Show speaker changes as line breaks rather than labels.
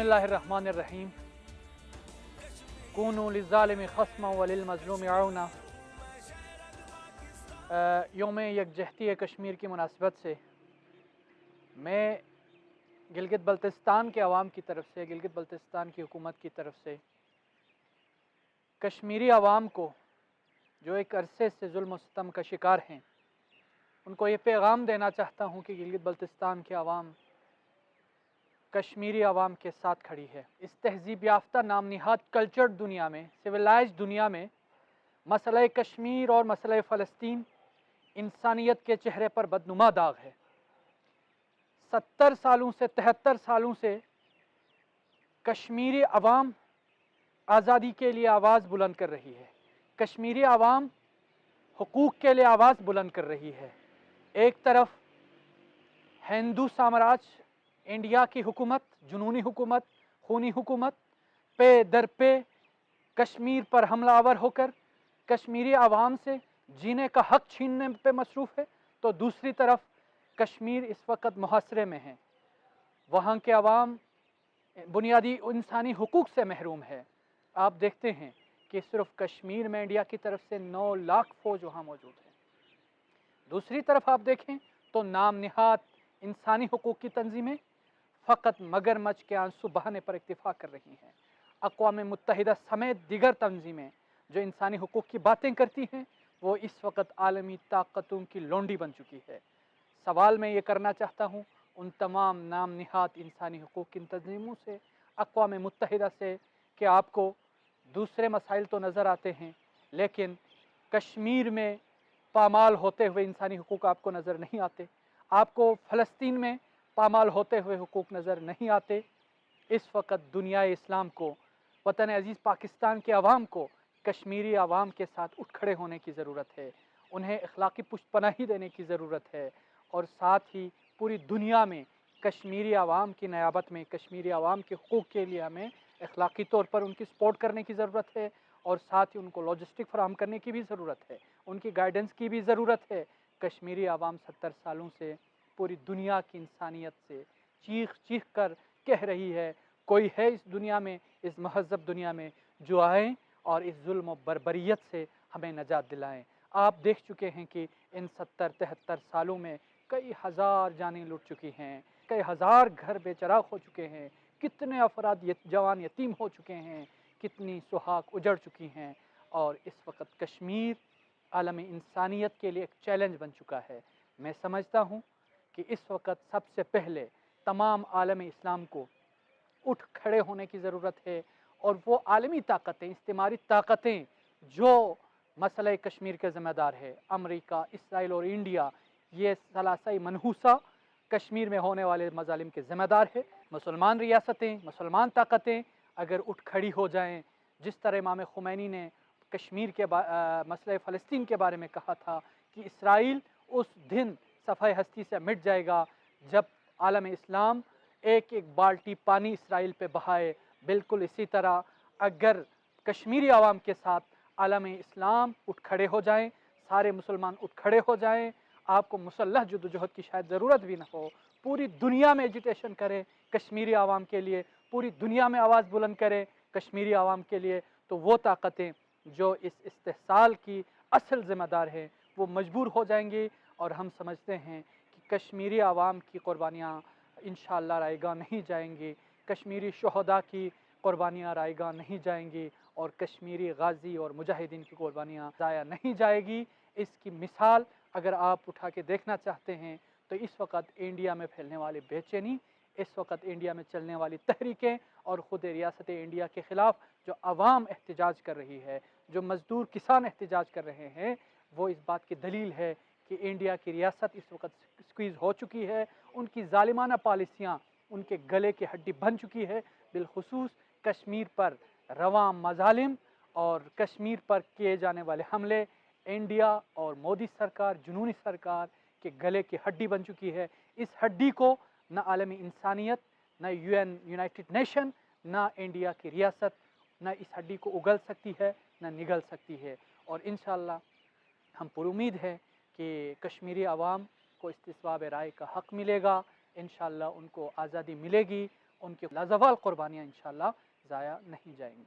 बिस्मिल्लाहिर्रहमानिर्रहीम। कूनू लिज़्ज़ालिमि ख़स्मन व लिल-मज़लूमि औना। यौम यकजहती कश्मीर की मुनासिबत से मैं गिलगित बल्तिस्तान के अवाम की तरफ से, गिलगित बल्तिस्तान की हुकूमत की तरफ से कश्मीरी अवाम को जो एक अरसे से जुल्म व सितम का शिकार हैं, उनको ये पैगाम देना चाहता हूँ कि गिलगित बल्तिस्तान के अवाम कश्मीरी अवाम के साथ खड़ी है। इस तहजीब याफ्ता नाम निहाद कल्चर्ड दुनिया में, सिविलाइज्ड दुनिया में मसला कश्मीर और मसला फ़लस्तीन इंसानियत के चेहरे पर बदनुमा दाग है। 70 सालों से 73 सालों से कश्मीरी अवाम आज़ादी के लिए आवाज़ बुलंद कर रही है। कश्मीरी अवाम हुकूक के लिए आवाज़ बुलंद कर रही है। एक तरफ हिंदू साम्राज्य, इंडिया की हुकूमत, जुनूनी हुकूमत, खूनी हुकूमत पे दर पे कश्मीर पर हमलावर होकर कश्मीरी अवाम से जीने का हक छीनने पे मसरूफ़ है, तो दूसरी तरफ कश्मीर इस वक्त मुहासरे में है। वहाँ के अवाम बुनियादी इंसानी हुकूक से महरूम है। आप देखते हैं कि सिर्फ कश्मीर में इंडिया की तरफ से 9 लाख फ़ौज वहाँ मौजूद है। दूसरी तरफ आप देखें तो नाम निहाद इंसानी हुकूक की तंजीमें फ़कत मगरमच्छ के आंसू बहाने पर इक्तिफ़ा कर रही हैं। अक़वाम मुत्तहिदा समेत दीगर तंजीमें जो इंसानी हुकूक की बातें करती हैं, वो इस वक्त आलमी ताकतों की लोंडी बन चुकी है। सवाल मैं ये करना चाहता हूँ उन तमाम नाम निहाद इंसानी हुकूक की तंजीमों से, अक़वाम मुत्तहिदा से, कि आपको दूसरे मसाइल तो नज़र आते हैं, लेकिन कश्मीर में पामाल होते हुए इंसानी हुकूक आपको नज़र नहीं आते। आपको फ़लस्तीन में पामाल होते हुए हुकूक नज़र नहीं आते। इस वक्त दुनिया इस्लाम को, वतन अजीज़ पाकिस्तान के अवाम को कश्मीरी अवाम के साथ उठ खड़े होने की ज़रूरत है। उन्हें अखलाकी पुष्टपनाही देने की ज़रूरत है और साथ ही पूरी दुनिया में कश्मीरी अवाम की नियाबत में, कश्मीरी अवाम के हुकूक के लिए हमें अखलाकी तौर पर उनकी सपोर्ट करने की ज़रूरत है और साथ ही उनको लॉजिस्टिक फराहम करने की भी ज़रूरत है, उनकी गाइडेंस की भी ज़रूरत है। कश्मीरी अवाम 70 सालों से पूरी दुनिया की इंसानियत से चीख चीख कर कह रही है, कोई है इस दुनिया में, इस महज़ब दुनिया में, जो आए और इस जुल्म व बर्बरियत से हमें नजात दिलाएं। आप देख चुके हैं कि इन 70-73 सालों में कई हज़ार जानें लुट चुकी हैं, कई हज़ार घर बेचराग हो चुके हैं, कितने अफराद जवान यतीम हो चुके हैं, कितनी सुहाग उजड़ चुकी हैं। और इस वक्त कश्मीर आलमी इंसानियत के लिए एक चैलेंज बन चुका है। मैं समझता हूँ कि इस वक्त सबसे पहले तमाम आलम इस्लाम को उठ खड़े होने की ज़रूरत है और वो आलमी ताकतें, इस्तिमारी ताकतें जो मसले कश्मीर के ज़िम्मेदार है, अमेरिका, इसराइल और इंडिया, ये सलासाई मनहूसा कश्मीर में होने वाले मजालिम के ज़िम्मेदार है। मुसलमान रियासतें, मुसलमान ताकतें अगर उठ खड़ी हो जाएँ, जिस तरह इमाम खुमैनी ने कश्मीर के मसले फ़लस्तीन के बारे में कहा था कि इसराइल उस दिन सफ़ाए हस्ती से मिट जाएगा जब आलम इस्लाम एक एक बाल्टी पानी इसराइल पे बहाए। बिल्कुल इसी तरह अगर कश्मीरी आवाम के साथ आलम इस्लाम उठ खड़े हो जाएं, सारे मुसलमान उठ खड़े हो जाएं, आपको मुसल्लह जद्दोजहद की शायद ज़रूरत भी ना हो, पूरी दुनिया में एजिटेशन करें कश्मीरी आवाम के लिए, पूरी दुनिया में आवाज़ बुलंद करें कश्मीरी आवाम के लिए, तो वो ताकतें जो इस इस्तेहसाल की असल ज़िम्मेदार है वो मजबूर हो जाएंगी। और हम समझते हैं कि कश्मीरी आवाम की क़ुरबानियाँ इंशाअल्लाह रायगा नहीं जाएंगी, कश्मीरी शहदा की क़ुरबानियाँ रायगा नहीं जाएंगी और कश्मीरी गाज़ी और मुजाहिदीन की क़ुरबानियाँ ज़ाया नहीं जाएगी। इसकी मिसाल अगर आप उठा के देखना चाहते हैं तो इस वक्त इंडिया में फैलने वाली बेचैनी, इस वक्त इंडिया में चलने वाली तहरीकें और ख़ुद रियासत इंडिया के ख़िलाफ़ जो अवाम एहतजाज कर रही है, जो मज़दूर किसान एहतजाज कर रहे हैं, वो इस बात की दलील है कि इंडिया की रियासत इस वक्त स्क्वीज़ हो चुकी है। उनकी ज़ालिमाना पॉलिसियाँ उनके गले की हड्डी बन चुकी है। बिलखुसूस कश्मीर पर रवां मज़ालिम और कश्मीर पर किए जाने वाले हमले इंडिया और मोदी सरकार, जुनूनी सरकार के गले की हड्डी बन चुकी है। इस हड्डी को न आलमी इंसानियत, न यूएन, यूनाइटेड नेशन, न इंडिया की रियासत न इस हड्डी को उगल सकती है, न निगल सकती है। और इंशाअल्लाह हम पुरुमीद हैं कि कश्मीरी अवाम को इस्तिस्वाब राय का हक़ मिलेगा, इंशाअल्लाह उनको आज़ादी मिलेगी, उनकी लाजवाल कुर्बानियाँ इंशाअल्लाह ज़ाया नहीं जाएंगी।